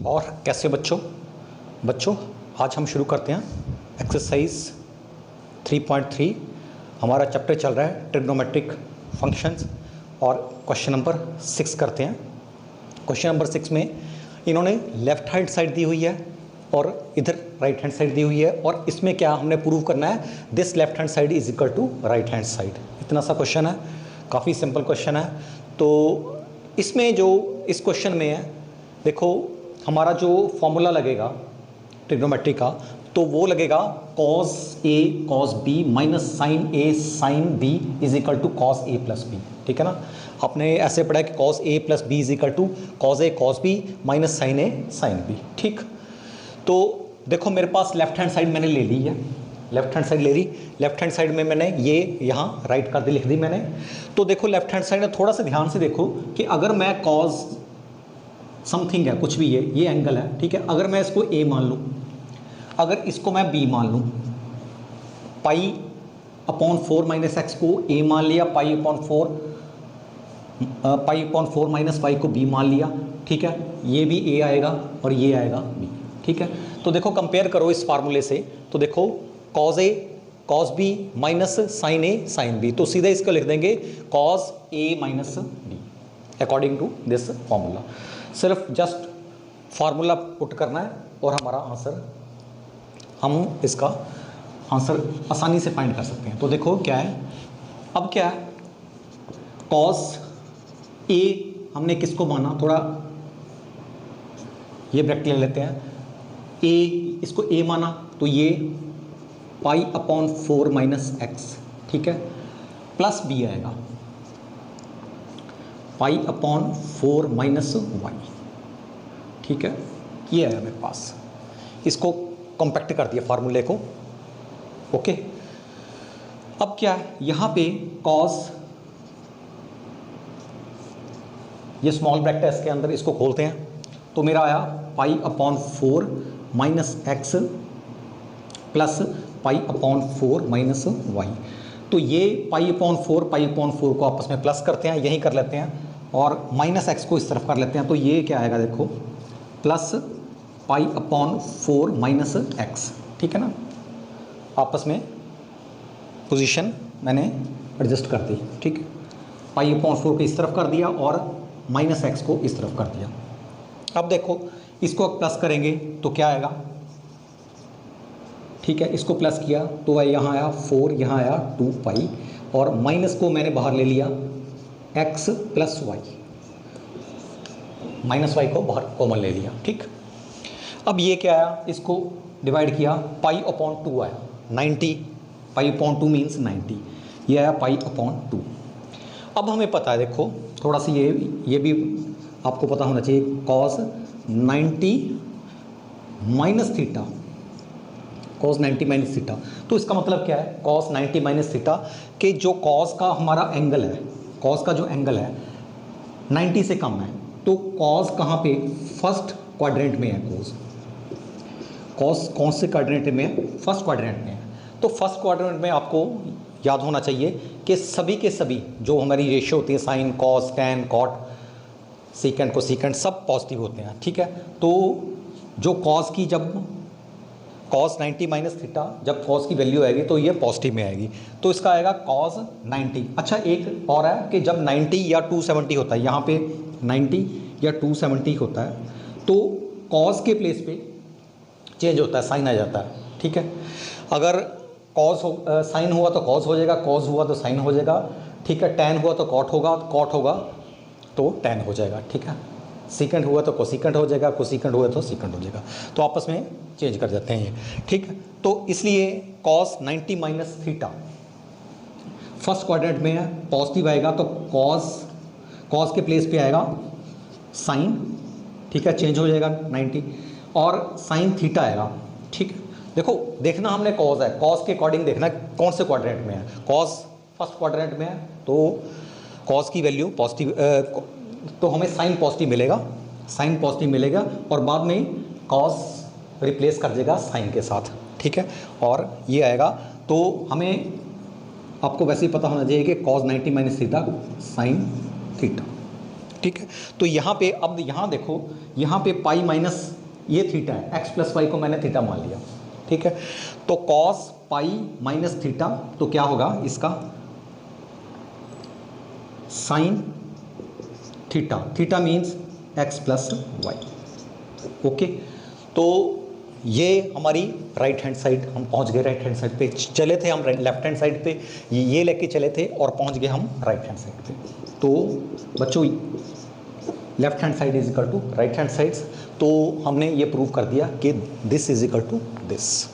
और कैसे बच्चों बच्चों आज हम शुरू करते हैं एक्सरसाइज 3.3। हमारा चैप्टर चल रहा है ट्रिग्नोमेट्रिक फंक्शंस और क्वेश्चन नंबर 6 करते हैं। क्वेश्चन नंबर 6 में इन्होंने लेफ्ट हैंड साइड दी हुई है और इधर राइट हैंड साइड दी हुई है, और इसमें क्या हमने प्रूव करना है, this left hand side is equal to right hand side. इतना सा क्वेश्चन है, काफ़ी सिंपल क्वेश्चन है। तो इसमें जो इस क्वेश्चन में है, देखो हमारा जो फॉर्मूला लगेगा ट्रिग्नोमेट्री का, तो वो लगेगा cos A cos B minus sine A sine B is equal to cos A plus B। ठीक है ना, आपने ऐसे पढ़ा कि cos A plus B is equal to cos A cos B minus sine A sine B। ठीक, तो देखो मेरे पास लेफ्ट हैंड साइड मैंने ले ली है, लेफ्ट हैंड साइड ले ली। लेफ्ट हैंड साइड में मैंने ये यहाँ राइट कर दी, लिख दी मैंने। तो देखो लेफ्ट हैंड साइड में थोड़ा सा ध्यान से देखो कि अगर मैं cos समथिंग है, कुछ भी ये एंगल है, ठीक है, अगर मैं इसको A मान लूँ, अगर इसको मैं B मान लूँ, पाई अपॉन 4 माइनस एक्स को A मान लिया, पाई अपॉन 4 माइनस वाई को B मान लिया, ठीक है, ये भी A आएगा और ये आएगा B। ठीक है, तो देखो कंपेयर करो इस फार्मूले से, तो देखो cos A cos B minus sine A sine B, तो सीधा इसको लिख देंगे cos A minus B according to this formula. सिर्फ जस्ट फार्मूला पुट करना है और हमारा आंसर, हम इसका आंसर आसानी से फाइंड कर सकते हैं। तो देखो क्या है, अब क्या है, cos A हमने किसको माना, थोड़ा ये ब्रैकेट ले लेते हैं, A इसको A माना, तो ये पाई अपॉन 4 माइनस एक्स, ठीक है, प्लस B आएगा पाई अपॉन 4 माइनस वाई। ठीक है, ये आया मेरे पास, इसको कॉम्पैक्ट कर दिया फार्मूले को। ओके, अब क्या है, यहाँ पे cos, ये स्मॉल ब्रैकेट है इसके अंदर, इसको खोलते हैं, तो मेरा आया pi upon 4 minus x plus pi upon 4 minus y. तो ये पाई अपॉन 4 को आपस में प्लस करते हैं, यही कर लेते हैं, और माइनस एक्स को इस तरफ कर लेते हैं, तो ये क्या आएगा, देखो plus pi upon 4 minus x. ठीक है ना, आपस में पोजीशन मैंने एडजस्ट कर दी। ठीक, पाई अपॉन 4 को इस तरफ कर दिया और माइनस एक्स को इस तरफ कर दिया। अब देखो इसको प्लस करेंगे तो क्या आएगा, ठीक है, इसको प्लस किया तो यहाँ आया 4, यहाँ आया 2 पाई, और माइनस को मैंने बाहर ले लिया x plus y, minus y को बाहर कॉमन ले लिया। ठीक, अब ये क्या आया, इसको डिवाइड किया, पाई अपॉन 2 आया 90, पाई अपॉन 2 मीन्स 90, ये आया पाई अपॉन 2। अब हमें पता है, देखो थोड़ा सा ये भी आपको पता होना चाहिए, cos 90 minus theta, cos 90 minus theta, तो इसका मतलब क्या है, cos 90 माइनस थीटा के जो cos का हमारा एंगल है, cos का जो एंगल है 90 से कम है, तो cos कहाँ पे, फर्स्ट क्वाड्रेंट में है, cos कौन से क्वाड्रेंट में है, फर्स्ट क्वाड्रेंट में है। तो फर्स्ट क्वाड्रेंट में आपको याद होना चाहिए कि सभी के सभी जो हमारी रेशियो होती है, sine cos tan cot secant cosecant, सब पॉजिटिव होते हैं। ठीक है, तो जो कॉस की, जब cos 90 माइनस थीटा, जब cos की वैल्यू आएगी तो ये पॉजिटिव में आएगी, तो इसका आएगा cos 90। अच्छा, एक और है कि जब 90 या 270 होता है, यहाँ पे 90 या 270 होता है, तो cos के प्लेस पे चेंज होता है, साइन आ जाता है। ठीक है, अगर cos साइन हुआ तो cos हो जाएगा, cos हुआ तो साइन हो जाएगा। ठीक है, tan हुआ तो cot होगा, cot होगा तो tan हो जाएगा। ठीक है, सीकेंट हुआ तो कोसीकेंट हो जाएगा, कोसीकेंट हुआ तो सीकेंट हो जाएगा, तो आपस में चेंज कर देते हैं ये। ठीक है, तो इसलिए cos 90 minus theta first quadrant में है, पॉजिटिव आएगा, तो cos के प्लेस पे आएगा साइन। ठीक है, चेंज हो जाएगा 90, और साइन थीटा आएगा। ठीक है, देखो देखना हमने cos है, cos के अकॉर्डिंग देखना कौन से क्वाड्रेंट में है, cos फर्स्ट क्वाड्रेंट में है, तो cos की वैल्यू पॉजिटिव, तो हमें साइन पॉजिटिव मिलेगा, साइन पॉजिटिव मिलेगा, और बाद में cos रिप्लेस कर देगा साइन के साथ। ठीक है, और ये आएगा, तो हमें, आपको वैसे ही पता होना चाहिए कि cos 90 minus theta sign theta. ठीक है। तो यहाँ पे अब यहाँ देखो, यहाँ पे पाई माइनस ये थीटा है, एक्स प्लस वाई को मैंने थीटा मान लिया, ठीक है। तो कॉस पाई माइनस थीटा तो क्या होगा इसका, sine theta, theta means x plus y. Okay, तो ये हमारी राइट हैंड साइड, हम पहुंच गए राइट हैंड साइड पे। चले थे हम लेफ्ट हैंड साइड पे, ये लेके चले थे और पहुंच गए हम राइट हैंड साइड पे। तो बच्चों left hand side is equal to right hand side, तो हमने ये प्रूव कर दिया कि this is equal to this.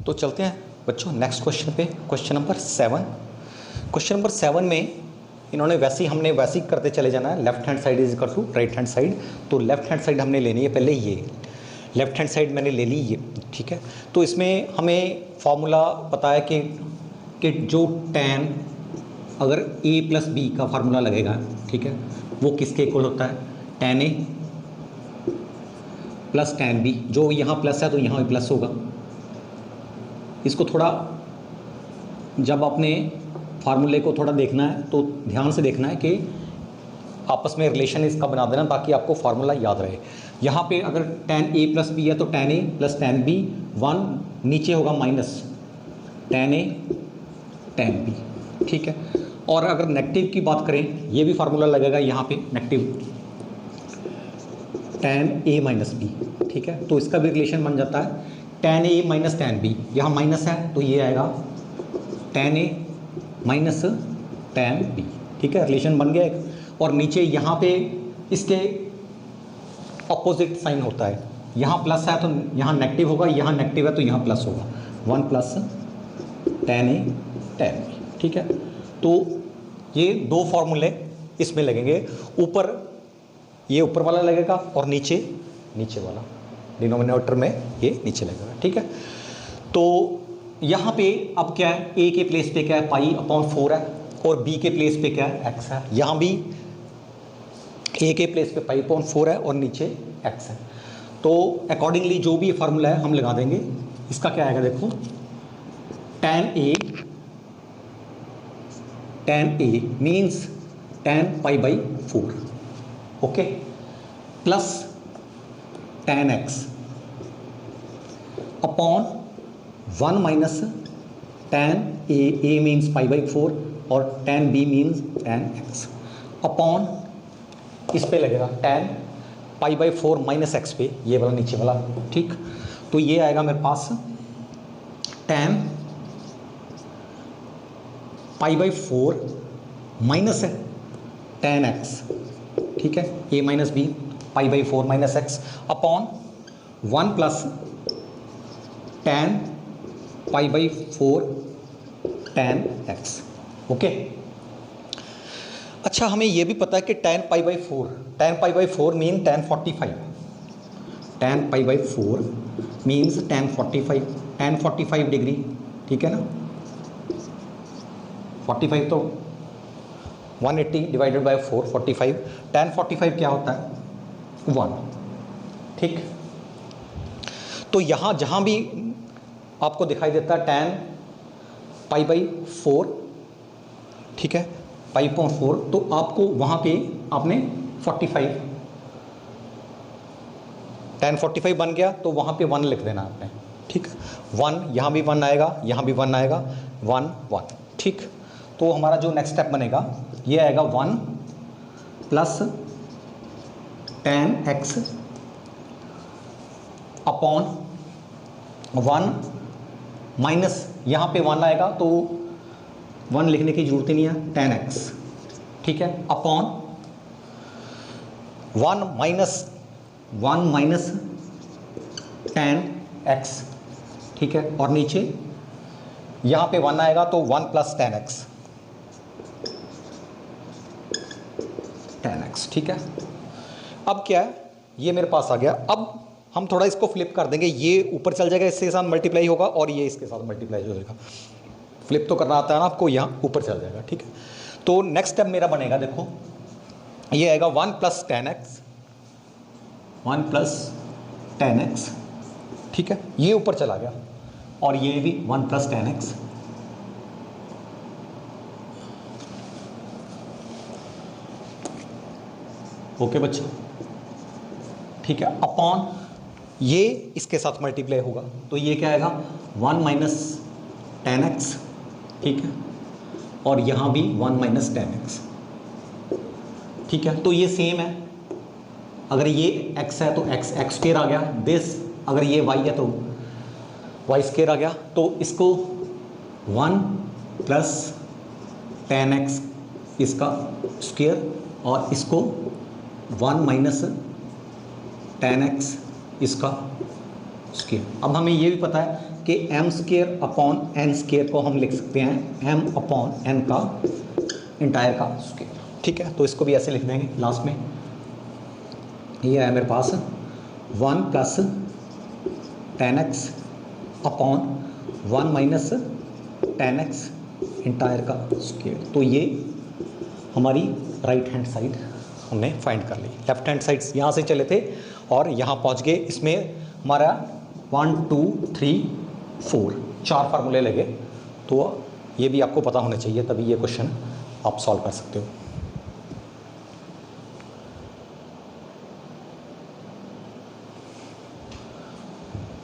तो चलते हैं बच्चों नेक्स्ट क्वेश्चन पे, क्वेश्चन नंबर 7। क्वेश्चन नंबर 7 में इन्होंने वैसे ही हमने वैसे ही करते चले जाना है, left hand side is equal to right hand side. तो लेफ्ट हैंड साइड हमने लेनी है पहले, ये लेफ्ट हैंड साइड मैंने ले ली ये, ठीक है। तो इसमें हमें फार्मूला पता है कि जो tan, अगर a प्लस बी का फार्मूला लगेगा, ठीक है, वो किसके इक्वल होता है, tan a plus tan b। जो यहाँ प्लस है तो यहाँ भी प्लस होगा। इसको थोड़ा जब अपने फार्मूले को थोड़ा देखना है तो ध्यान से देखना है कि आपस में रिलेशन इसका बना देना ताकि आपको फार्मूला याद रहे। यहाँ पे अगर tan a प्लस बी है तो tan a plus tan b, 1 नीचे होगा minus tan a tan b, ठीक है। और अगर नेगेटिव की बात करें, ये भी फार्मूला लगेगा यहाँ पे negative tan a minus b, ठीक है। तो इसका भी रिलेशन बन जाता है tan a minus tan b, यहाँ माइनस है तो ये आएगा tan a minus tan b, ठीक है, रिलेशन बन गया एक। और नीचे यहाँ पे इसके अपोजिट साइन होता है, यहाँ प्लस है तो यहाँ नेगेटिव होगा, यहाँ नेगेटिव है तो यहाँ प्लस होगा, 1 plus tan a tan b, ठीक है। तो ये दो फॉर्मूले इसमें लगेंगे, ऊपर ये ऊपर वाला लगेगा और नीचे नीचे वाला, डिनोमिनेटर में ये नीचे लगेगा, ठीक है। तो यहाँ पे अब क्या है, a के प्लेस पे क्या है, पाई अपॉन 4 है, और b के प्लेस पे क्या है, x है। यहाँ भी a के प्लेस पे पाई अपॉन 4 है और नीचे x है। तो अकॉर्डिंगली जो भी फार्मूला है हम लगा देंगे। इसका क्या आएगा देखो, tan a means tan pi by 4, okay, plus tan x upon 1 minus tan a means pi by 4 और tan b means tan x upon इस पे लगेगा tan pi by 4 minus x पे, ये वाला नीचे वाला, ठीक। तो ये आएगा मेरे पास tan पाई बाई 4 माइनस है tan x, ठीक है, a minus B pi by 4 minus x upon 1 plus tan pi by 4 tan x, okay. अच्छा, हमें यह भी पता है कि tan pi by 4 mean tan 45, tan pi by 4 means tan 45 degree, ठीक है ना। 45 तो 180 डिवाइडेड बाई 4, 45, tan 45 क्या होता है, 1, ठीक। तो यहाँ जहाँ भी आपको दिखाई देता है tan पाई बाई 4, ठीक है, पाई अपॉन 4, तो आपको वहाँ पे आपने 45 tan 45 बन गया तो वहाँ पे 1 लिख देना आपने, ठीक। 1 यहाँ भी 1 आएगा, यहाँ भी 1 आएगा, 1 1, ठीक। तो हमारा जो नेक्स्ट स्टेप बनेगा ये आएगा 1 plus tan x upon 1 minus यहाँ पे 1 आएगा तो 1 लिखने की जरूरत ही नहीं है, tan x, ठीक है, अपॉन 1 माइनस tan x, ठीक है। और नीचे यहाँ पे 1 आएगा तो 1 प्लस tan x, ठीक है। अब क्या है, ये मेरे पास आ गया। अब हम थोड़ा इसको फ्लिप कर देंगे, ये ऊपर चल जाएगा, इसके साथ मल्टीप्लाई होगा और ये इसके साथ मल्टीप्लाई हो जाएगा। फ्लिप तो करना आता है ना आपको, यहाँ ऊपर चल जाएगा, ठीक है। तो नेक्स्ट स्टेप मेरा बनेगा, देखो ये आएगा 1 प्लस tan x, ठीक है, ये ऊपर चला गया और ये भी 1 प्लस tan x, ओके बच्चों, ठीक है। अपॉन ये इसके साथ मल्टीप्लाई होगा तो ये क्या आएगा 1 माइनस 10x, ठीक है, और यहाँ भी 1 माइनस 10x, ठीक है। तो ये सेम है, अगर ये x है तो x स्क्वायर आ गया, दिस अगर ये y है तो y स्क्वायर आ गया। तो इसको 1 प्लस 10x इसका स्क्वायर और इसको 1 माइनस 10x इसका स्क्वायर। अब हमें ये भी पता है कि m square upon n square को हम लिख सकते हैं m अपॉन n का इंटायर का स्क्वायर, ठीक है। तो इसको भी ऐसे लिख देंगे लास्ट में। ये है मेरे पास 1 plus 10x upon 1 minus 10x entire का स्क्वायर। तो ये हमारी राइट हैंड साइड हमने फाइंड कर ली। लेफ्ट हैंड साइड यहाँ से चले थे और यहाँ पहुँच गए। इसमें हमारा 1 2 3 4 4 फार्मूले लगे, तो ये भी आपको पता होना चाहिए, तभी ये क्वेश्चन आप सॉल्व कर सकते हो।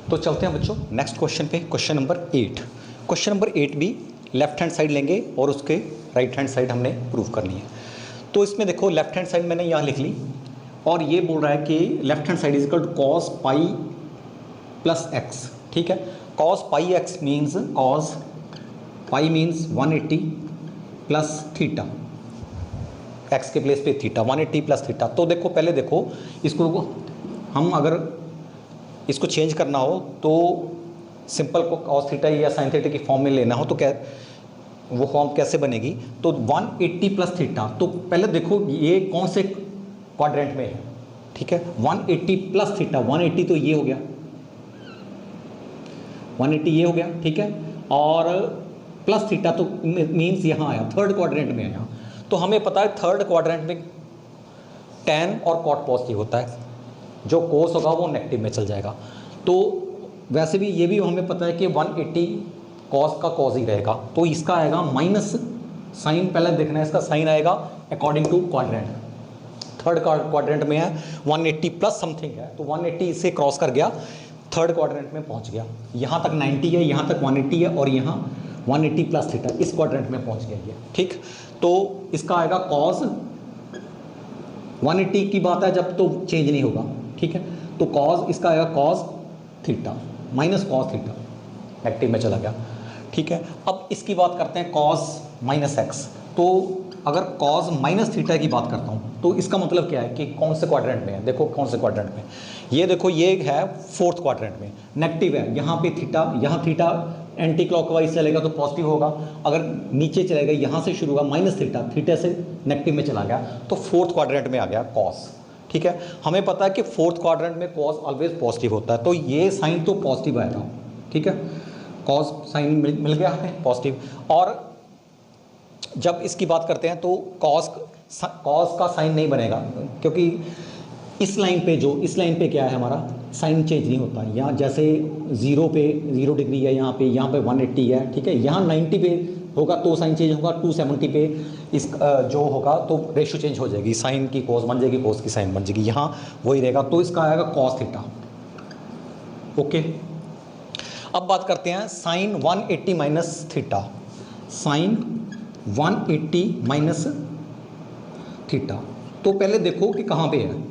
तो चलते हैं बच्चों नेक्स्ट क्वेश्चन पे, क्वेश्चन नंबर 8। क्वेश्चन नंबर 8 भी लेफ्ट हैंड साइड लेंगे और उसके राइट हैंड साइड हमने प्रूव करनी है। तो इसमें देखो लेफ्ट हैंड साइड मैंने यहाँ लिख ली और ये बोल रहा है कि left hand side is equal to cos pi plus x, ठीक है। Cos pi x means cos pi means 180 plus theta, x के प्लेस पे थीटा 180 प्लस थीटा। तो देखो पहले देखो इसको हम अगर इसको चेंज करना हो तो सिंपल को कॉस थीटा या साइन थीटा की फॉर्म में लेना हो तो क्या वो फॉर्म कैसे बनेगी। तो 180 प्लस थीटा, तो पहले देखो ये कौन से क्वाड्रेंट में है, ठीक है। 180 प्लस थीटा, 180 तो ये हो गया, 180 ये हो गया, ठीक है, और प्लस थीटा तो मीन्स यहाँ आया थर्ड क्वाड्रेंट में आया। तो हमें पता है थर्ड क्वाड्रेंट में tan और कॉट पॉजिटिव होता है, जो कोस होगा वो नेगेटिव में चल जाएगा। तो वैसे भी ये भी हमें पता है कि 180 कॉस का कॉस ही रहेगा, तो इसका आएगा माइनस साइन, पहले देखना है इसका साइन आएगा according to quadrant. Third quadrant में है 180 प्लस समथिंग है, तो 180 से क्रॉस कर गया, थर्ड क्वाड्रेंट में पहुंच गया। यहाँ तक 90 है, यहाँ तक 180 है और यहाँ 180 प्लस थीटा, इस क्वाड्रेंट में पहुंच गया ये, ठीक। तो इसका आएगा कॉस 180 की बात है जब तो चेंज नहीं होगा, ठीक है। तो कॉस इसका आएगा cos theta minus cos theta, negative में चला गया, ठीक है। अब इसकी बात करते हैं कॉस माइनस एक्स। तो अगर कॉस माइनस थीटा की बात करता हूँ तो इसका मतलब क्या है कि कौन से क्वाड्रेंट में है। देखो कौन से क्वाड्रेंट में, ये देखो ये है फोर्थ क्वाड्रेंट में, नेगेटिव है, यहाँ पे थीटा, यहाँ थीटा एंटी क्लॉकवाइज चलेगा तो पॉजिटिव होगा, अगर नीचे चलेगा यहाँ से शुरू होगा माइनस थीटा, थीटा से नेगेटिव में चला गया तो फोर्थ क्वाड्रेंट में आ गया कॉस, ठीक है। हमें पता है कि फोर्थ क्वाड्रेंट में कॉस ऑलवेज पॉजिटिव होता है, तो ये साइन तो पॉजिटिव आएगा, ठीक है। कॉस साइन मिल गया हमें पॉजिटिव। और जब इसकी बात करते हैं तो कॉस का साइन नहीं बनेगा, क्योंकि इस लाइन पे क्या है हमारा साइन चेंज नहीं होता। यहाँ जैसे 0 पे 0 डिग्री है, यहाँ पे 180 है, ठीक है। यहाँ 90 पे होगा तो साइन चेंज होगा, 270 पे इस जो होगा तो रेशियो चेंज हो जाएगी, साइन की कॉस बन जाएगी, कॉस की साइन बन जाएगी, यहाँ वही रहेगा। तो इसका आएगा कॉस थीटा, ओके। अब बात करते हैं sine 180 minus theta, sine 180 minus theta. तो पहले देखो कि कहाँ पे है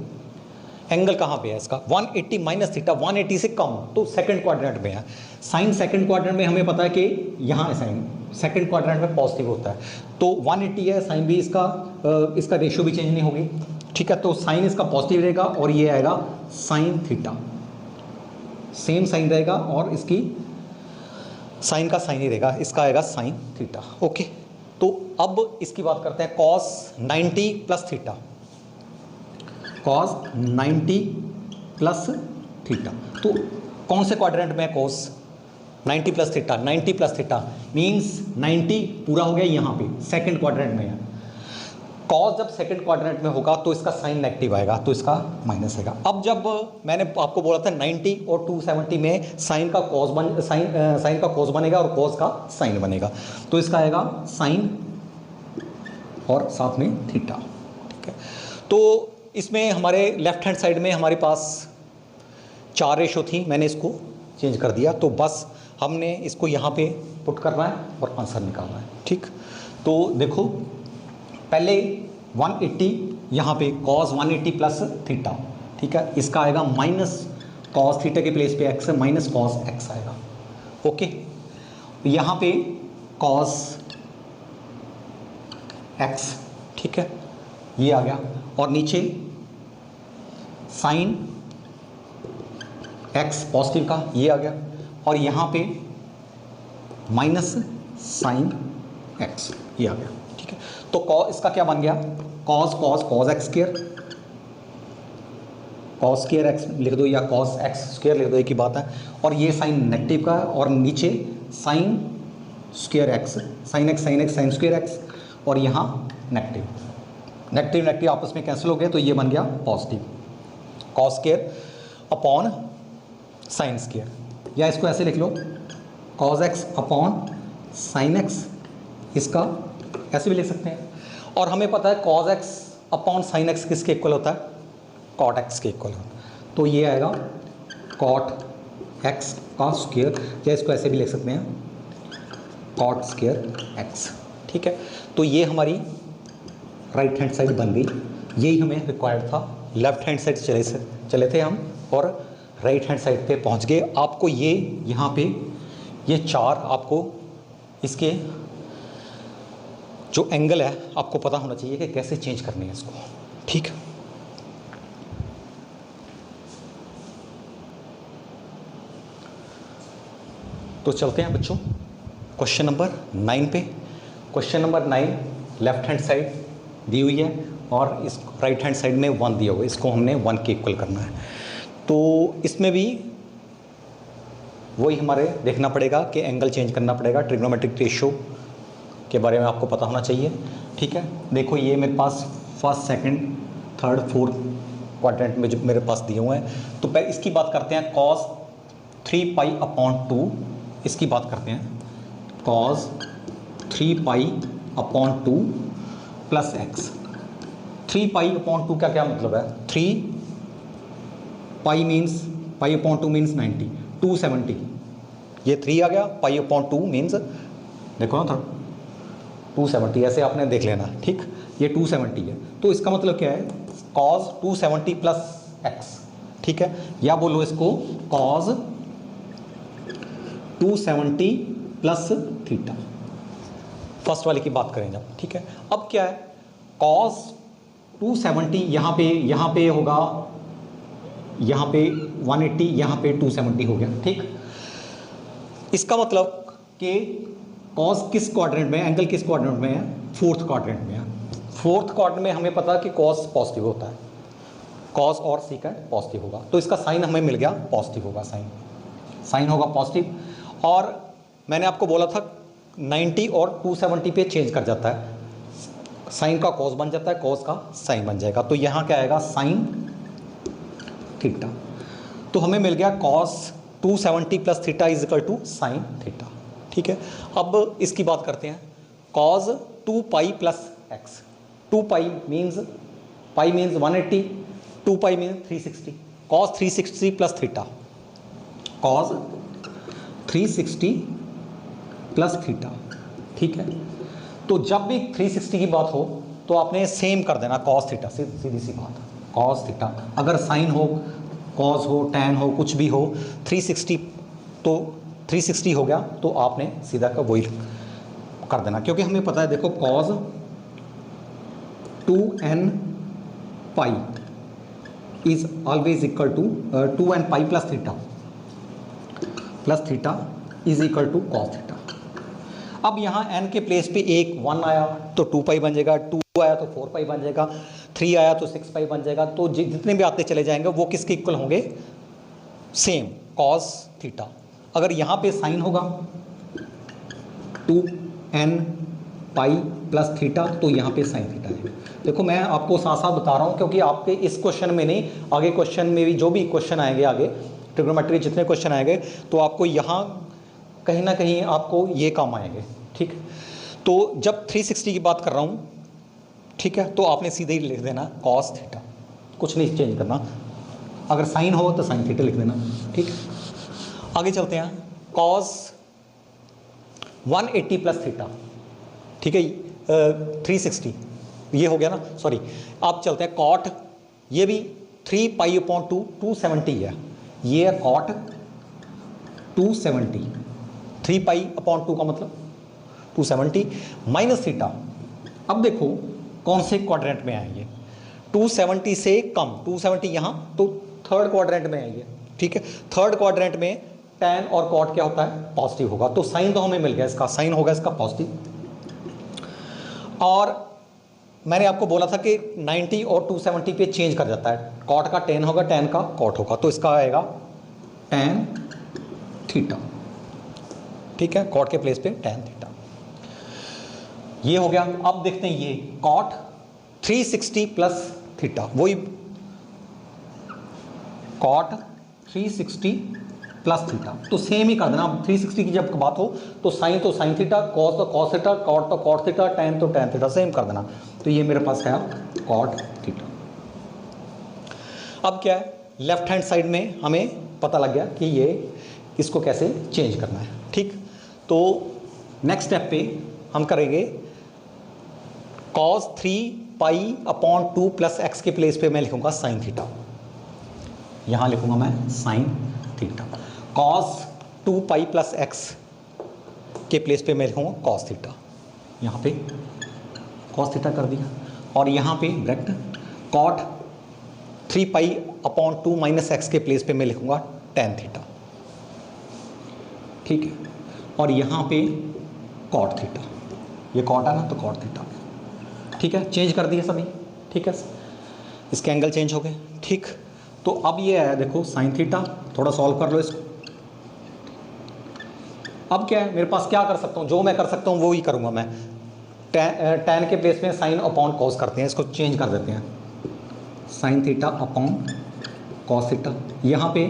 एंगल, कहाँ पे है इसका 180 माइनस थीटा, 180 से कम, तो सेकंड क्वाड्रेंट में है। साइन सेकंड क्वाड्रेंट में हमें पता है कि यहाँ है साइन, सेकंड क्वाड्रेंट में पॉजिटिव होता है, तो 180 है, साइन भी इसका रेशियो भी चेंज नहीं होगी, ठीक है। तो साइन इसका पॉजिटिव रहेगा और ये आएगा साइन थीटा, सेम साइन रहेगा और इसकी साइन का साइन ही रहेगा, इसका आएगा साइन थीटा, ओके। तो अब इसकी बात करते हैं cos 90 plus theta, cos 90 plus theta. तो कौन से क्वाड्रेंट में है cos 90 plus theta, 90 plus theta means 90 पूरा हो गया, यहाँ पे सेकंड क्वाड्रेंट में है। कॉस जब सेकंड क्वाड्रेंट में होगा तो इसका साइन नेगेटिव आएगा, तो इसका माइनस आएगा। अब जब मैंने आपको बोला था 90 और 270 में साइन का कॉस बनेगा और कॉस का साइन बनेगा, तो इसका आएगा साइन और साथ में थीटा, ठीक है। तो इसमें हमारे लेफ्ट हैंड साइड में हमारे पास 4 रेशो थी, मैंने इसको चेंज कर दिया। तो बस हमने इसको यहाँ पे पुट करना है और आंसर निकालना है। ठीक, तो देखो पहले 180 यहाँ पे cos 180 प्लस थीटा, ठीक है, इसका आएगा माइनस cos थीटा के प्लेस पे x है, माइनस cos x आएगा। ओके, यहाँ पे cos x, ठीक है, ये आ गया, और नीचे साइन x पॉजिटिव का ये आ गया, और यहाँ पे माइनस साइन x ये आ गया। ठीक है, तो इसका क्या बन गया, cos cos cos x square, cos square x लिख दो या cos x स्क्वायर लिख दो, एक ही बात है। और ये साइन नेगेटिव का है, और नीचे sine square x, sine x sine square x, और यहाँ नेगेटिव नेगेटिव नेगेटिव आपस में कैंसिल हो गए, तो ये बन गया positive cos square upon sine square, या इसको ऐसे लिख लो cos x upon sine x, इसका ऐसे भी लिख सकते हैं। और हमें पता है cos x upon sine x किसके इक्वल होता है, cot x के इक्वल होता है। तो ये आएगा cot x का स्क्वायर, या इसको ऐसे भी लिख सकते हैं cot स्क्वायर x। ठीक है, तो ये हमारी राइट हैंड साइड बन गई। यही हमें रिक्वायर्ड था, लेफ्ट हैंड साइड चले थे हम और राइट हैंड साइड पे पहुंच गए। आपको ये यहाँ पे ये 4 आपको इसके जो एंगल है आपको पता होना चाहिए कि कैसे चेंज करनी है इसको। ठीक, तो चलते हैं बच्चों क्वेश्चन नंबर 9 पे। Question number 9 left hand side दी हुई है और इस राइट हैंड साइड में 1 दिया हुआ है, इसको हमने 1 के इक्वल करना है। तो इसमें भी वही हमारे देखना पड़ेगा कि एंगल चेंज करना पड़ेगा, ट्रिग्नोमेट्रिक रेशियो के बारे में आपको पता होना चाहिए। ठीक है, देखो ये मेरे पास first second third fourth quadrant में जो मेरे पास दिए हुए हैं। तो पहले इसकी बात करते हैं cos 3 पाई अपॉन 2, इसकी बात करते हैं cos 3 pi upon 2 plus x। 3 pi upon 2 का क्या मतलब है, 3 पाई मीन्स पाई अपॉन 2 मीन्स 90, 270, ये 3 आ गया, पाई अपॉन 2 मीन्स देखो ना था 270, ऐसे आपने देख लेना। ठीक, ये 270 है, तो इसका मतलब क्या है cos 270 प्लस x। ठीक है, या बोलो इसको cos 270 प्लस थीटा, फर्स्ट वाले की बात करें जब। ठीक है, अब क्या है cos 270 यहाँ पे होगा, यहाँ पे 180, यहाँ पे 270 हो गया। ठीक, इसका मतलब कि cos किस क्वाड्रेंट में, एंगल किस क्वाड्रेंट में है, फोर्थ क्वाड्रेंट में है। फोर्थ क्वाड्रेंट में हमें पता है कि cos पॉजिटिव होता है, cos और सेकंड पॉजिटिव होगा, तो इसका साइन हमें मिल गया पॉजिटिव होगा, साइन होगा पॉजिटिव। और मैंने आपको बोला था 90 और 270 पे चेंज कर जाता है, साइन का cos बन जाता है, cos का साइन बन जाएगा। तो यहाँ क्या आएगा साइन थीटा। तो हमें मिल गया cos 270 plus theta is equal to sine theta. ठीक है, अब इसकी बात करते हैं cos 2 pi plus x। 2 pi means 180, 2 pi means 360, cos 360 plus theta, cos 360 plus theta. ठीक है, तो जब भी 360 की बात हो तो आपने सेम कर देना cos थीटा, सीधी सी बात, cos थीटा। अगर साइन हो, cos हो, tan हो, कुछ भी हो, 360 तो 360 हो गया, तो आपने सीधा का वही कर देना, क्योंकि हमें पता है देखो cos 2n pi is always equal to 2n pi plus theta is equal to cos theta. अब यहाँ n के प्लेस पे एक 1 आया तो 2 पाई बन जाएगा, 2 आया तो 4 पाई बन जाएगा, 3 आया तो 6 पाई बन जाएगा। तो जितने भी आते चले जाएंगे वो किसके इक्वल होंगे, सेम cos थीटा। अगर यहाँ पे साइन होगा 2n पाई प्लस थीटा, तो यहाँ पे साइन थीटा है। देखो मैं आपको साथ साथ बता रहा हूँ, क्योंकि आपके इस क्वेश्चन में नहीं, आगे क्वेश्चन में भी जो भी क्वेश्चन आएंगे, आगे ट्रिग्नोमेट्री जितने क्वेश्चन आएंगे, तो आपको यहाँ कहीं ना कहीं आपको ये काम आएंगे। ठीक, तो जब 360 की बात कर रहा हूँ, ठीक है, तो आपने सीधे ही लिख देना cos थीटा। कुछ नहीं चेंज करना, अगर साइन हो तो साइन थीटा लिख देना, ठीक है। आगे चलते हैं, कॉस 180 प्लस थीटा, ठीक है, 360 ये हो गया ना, सॉरी। अब चलते हैं कॉट, ये भी 3 पाई अपॉन 2 270 है, ये है कॉट 270, 3 पाई अपॉन 2 का मतलब 270 माइनस थीटा। अब देखो कौन से क्वाड्रेंट में आएंगे, 270 से कम, 270 यहाँ, तो थर्ड क्वाड्रेंट में आइए, ठीक है। थर्ड क्वाड्रेंट में tan और cot क्या होता है, पॉजिटिव होगा, तो साइन तो हमें मिल गया, इसका साइन होगा इसका पॉजिटिव। और मैंने आपको बोला था कि 90 और 270 पे चेंज कर जाता है, cot का tan होगा, tan का cot होगा, तो इसका आएगा tan थीटा, ठीक है, cot के प्लेस पे tan थीटा, ये हो गया। अब देखते हैं ये cot 360 प्लस थीटा, वही cot 360 प्लस थीटा, तो सेम ही कर देना। अब 360 की जब बात हो तो साइन थीटा, कॉस तो कॉस थीटा, कॉट तो कॉट थीटा, टैन तो टैन थीटा, सेम कर देना। तो ये मेरे पास है कॉट थीटा। अब क्या है, लेफ्ट हैंड साइड में हमें पता लग गया कि ये इसको कैसे चेंज करना है, ठीक। तो नेक्स्ट स्टेप पे हम करेंगे cos 3 pi upon 2 plus x के प्लेस पे मैं लिखूंगा साइन थीटा, यहाँ लिखूंगा मैं sine theta. Cos 2 pi plus x के प्लेस पे मैं लिखूंगा कॉस थीटा, यहाँ पे कॉस थीटा कर दिया, और यहाँ पे bracket cot 3 pi upon 2 minus x के प्लेस पे मैं लिखूंगा टैन थीटा, ठीक है। और यहाँ पे कॉट थीटा, ये कॉट है ना, तो कॉट थीटा, ठीक है। चेंज कर दिए सभी, ठीक है, इसके एंगल चेंज हो गए, ठीक। तो अब ये है, देखो साइन थीटा, थोड़ा सॉल्व कर लो इसको। अब क्या है, मेरे पास क्या कर सकता हूँ, जो मैं कर सकता हूँ वो ही करूँगा मैं। टैन के प्लेस में साइन अपॉन कॉस करते हैं, इसको चेंज कर देते हैं, sine theta upon cos theta. यहाँ पे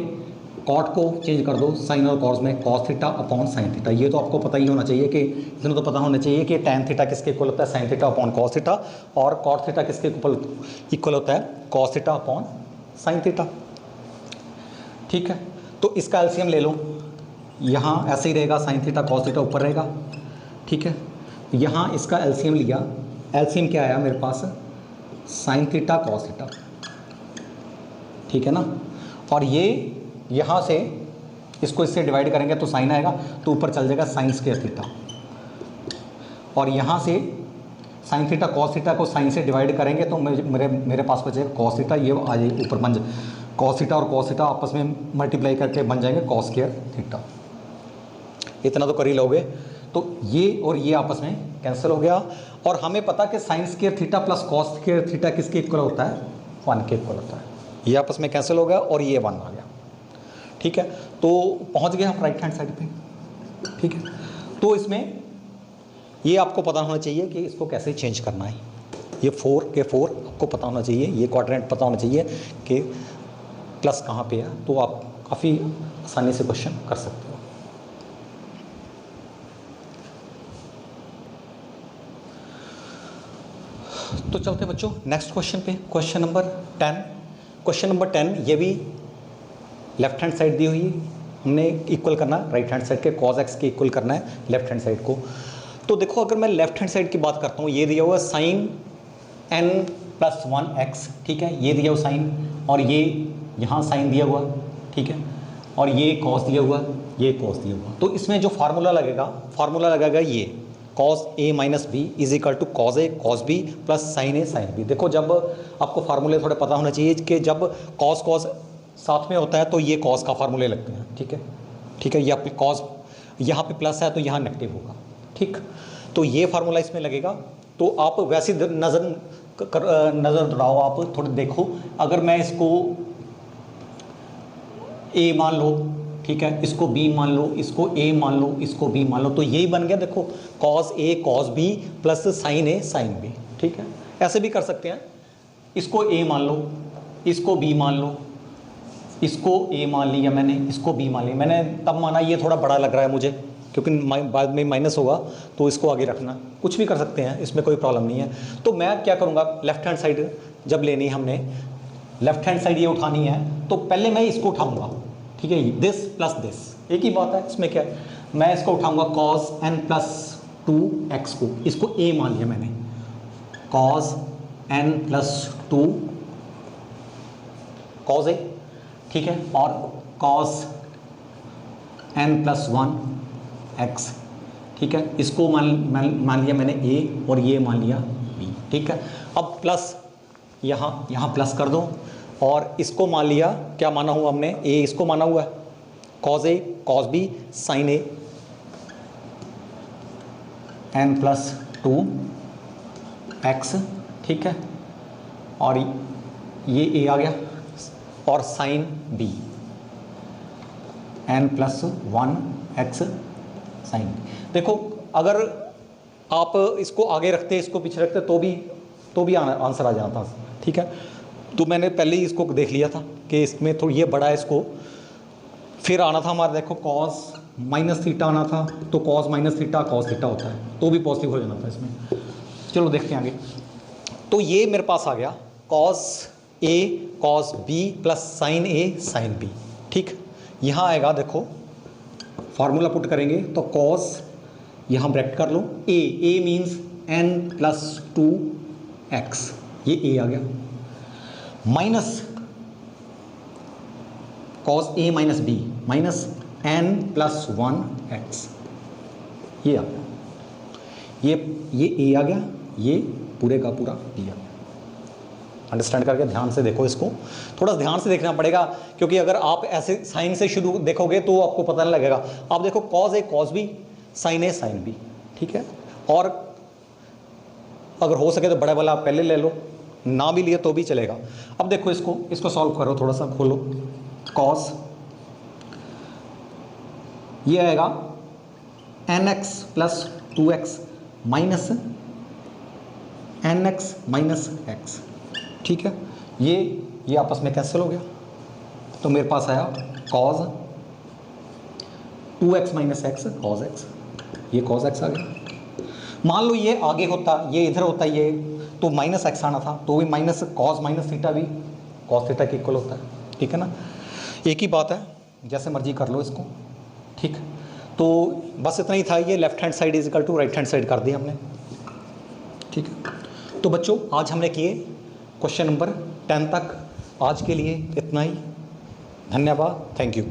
कॉट को चेंज कर दो साइन और कॉस में, cos theta upon sine theta. ये तो आपको पता ही होना चाहिए कि, इतना तो पता होना चाहिए कि टैन थीटा किसके इक्वल होता है, sine theta upon cos theta, और कॉट थीटा किसके इक्वल होता है, cos theta upon sine theta, ठीक है। तो इसका एलसीएम ले लो, यहाँ ऐसे ही रहेगा, साइन थीटा कॉस थीटा ऊपर रहेगा, ठीक है। यहाँ इसका एलसीएम लिया, एलसीएम क्या आया मेरे पास, साइन थीटा कॉस थीटा, ठीक है ना। और ये यहाँ से इसको इससे डिवाइड करेंगे तो साइन आएगा, तो ऊपर चल जाएगा साइन स्क्वायर थीटा, और यहाँ से साइन थीटा कॉस थीटा को साइन से डिवाइड करेंगे तो मेरे पास बचेगा कॉस थीटा, ये आ जाएगी ऊपर बन जाए, कॉस थीटा और कॉस थीटा आपस में मल्टीप्लाई करके बन जाएंगे कॉस स्क्वायर थीटा। इतना तो कर ही लोगे, तो ये और ये आपस में कैंसिल हो गया, और हमें पता कि sine square theta plus cos square theta किसके इक्वल होता है, 1 के इक्वल होता है। ये आपस में कैंसिल हो गया और ये 1 आ गया, ठीक है। तो पहुंच गए हम राइट हैंड साइड पे, ठीक है। तो इसमें ये आपको पता होना चाहिए कि इसको कैसे चेंज करना है, ये 4 के 4 आपको पता होना चाहिए, ये क्वाड्रेंट पता होना चाहिए कि प्लस कहाँ पे है, तो आप काफ़ी आसानी से क्वेश्चन कर सकते हो। तो चलते बच्चों नेक्स्ट क्वेश्चन पे, क्वेश्चन नंबर 10। क्वेश्चन नंबर 10 ये भी लेफ्ट हैंड साइड दी हुई है, हमने इक्वल करना राइट हैंड साइड के, कॉस एक्स के इक्वल करना है लेफ्ट हैंड साइड को। तो देखो अगर मैं लेफ्ट हैंड साइड की बात करता हूँ, ये दिया हुआ साइन n प्लस 1x, ठीक है, ये दिया हुआ साइन, और ये यहाँ साइन दिया हुआ, ठीक है, और ये कॉस दिया हुआ, ये कॉस दिया हुआ। तो इसमें जो फार्मूला लगेगा ये cos a minus B is equal to cos a cos b plus sine a sine b। देखो जब आपको फार्मूले थोड़े पता होना चाहिए कि जब कॉस साथ में होता है तो ये कॉस का फार्मूले लगते हैं, ठीक है, या कॉस यहाँ पे प्लस है तो यहाँ नेगेटिव होगा, ठीक। तो ये फार्मूला इसमें लगेगा। तो आप वैसी नज़र दौड़ाओ, आप थोड़ा देखो, अगर मैं इसको a मान लो, ठीक है, इसको b मान लो, इसको a मान लो, इसको b मान लो, तो यही बन गया। देखो cos a cos b plus sine a sine b, ठीक है। ऐसे भी कर सकते हैं, इसको a मान लो, इसको b मान लो, इसको a मान लिया मैंने, इसको b मान लिया मैंने, तब माना ये थोड़ा बड़ा लग रहा है मुझे क्योंकि बाद में माइनस होगा, तो इसको आगे रखना, कुछ भी कर सकते हैं, इसमें कोई प्रॉब्लम नहीं है। तो मैं क्या करूँगा, लेफ्ट हैंड साइड जब लेनी है हमने, लेफ्ट हैंड साइड ये उठानी है तो पहले मैं इसको उठाऊंगा, ठीक है, दिस प्लस दिस, एक ही बात है, इसमें क्या है, मैं इसको उठाऊंगा cos n प्लस 2x को, इसको a मान लिया मैंने, cos n plus 2 cos a, ठीक है, और cos n प्लस 1 x, ठीक है, इसको मान लिया मैंने a और ये मान लिया b, ठीक है। अब प्लस यहाँ प्लस कर दो और इसको मान लिया, क्या माना हुआ हमने, a इसको माना हुआ है, cos a cos b sin a n plus 2x, ठीक है, और ये a आ गया, और sin b n plus 1x sin। देखो अगर आप इसको आगे रखते, इसको पीछे रखते तो भी आंसर आ जाता, ठीक है। तो मैंने पहले ही इसको देख लिया था कि इसमें थोड़ी ये बड़ा है, इसको फिर आना था हमारा, देखो cos माइनस थीटा आना था, तो cos minus theta cos theta होता है, तो भी पॉजिटिव हो जाना था इसमें। चलो देखते हैं आगे। तो ये मेरे पास आ गया cos a cos b plus sin a sin b, ठीक। यहाँ आएगा, देखो फार्मूला पुट करेंगे तो cos, यहाँ ब्रैकेट कर लो, a means n plus 2x, ये a आ गया, minus cos a minus b minus n plus 1x, ये आ गया, ये a आ गया, ये पूरे का पूरा b आ गया। अंडरस्टैंड करके ध्यान से देखो, इसको थोड़ा ध्यान से देखना पड़ेगा, क्योंकि अगर आप ऐसे साइन से शुरू देखोगे तो आपको पता नहीं लगेगा। आप देखो cos a cos b sin a sin b, ठीक है, और अगर हो सके तो बड़ा वाला आप पहले ले लो, ना भी लिए तो भी चलेगा। अब देखो इसको सॉल्व करो, थोड़ा सा खोलो, cos ये आएगा nx plus 2x minus nx minus x, ठीक है, ये आपस में कैंसिल हो गया, तो मेरे पास आया cos 2x minus x cos x, ये cos x आ गया। मान लो ये आगे होता, ये इधर होता, ये तो माइनस x आना था, तो भी माइनस cos माइनस थीटा भी cos थीटा के इक्वल होता है, ठीक है ना, एक ही बात है, जैसे मर्जी कर लो इसको, ठीक। तो बस इतना ही था, ये left hand side is equal to right hand side कर दिया हमने, ठीक है। तो बच्चों आज हमने किए क्वेश्चन नंबर 10 तक, आज के लिए इतना ही, धन्यवाद, थैंक यू।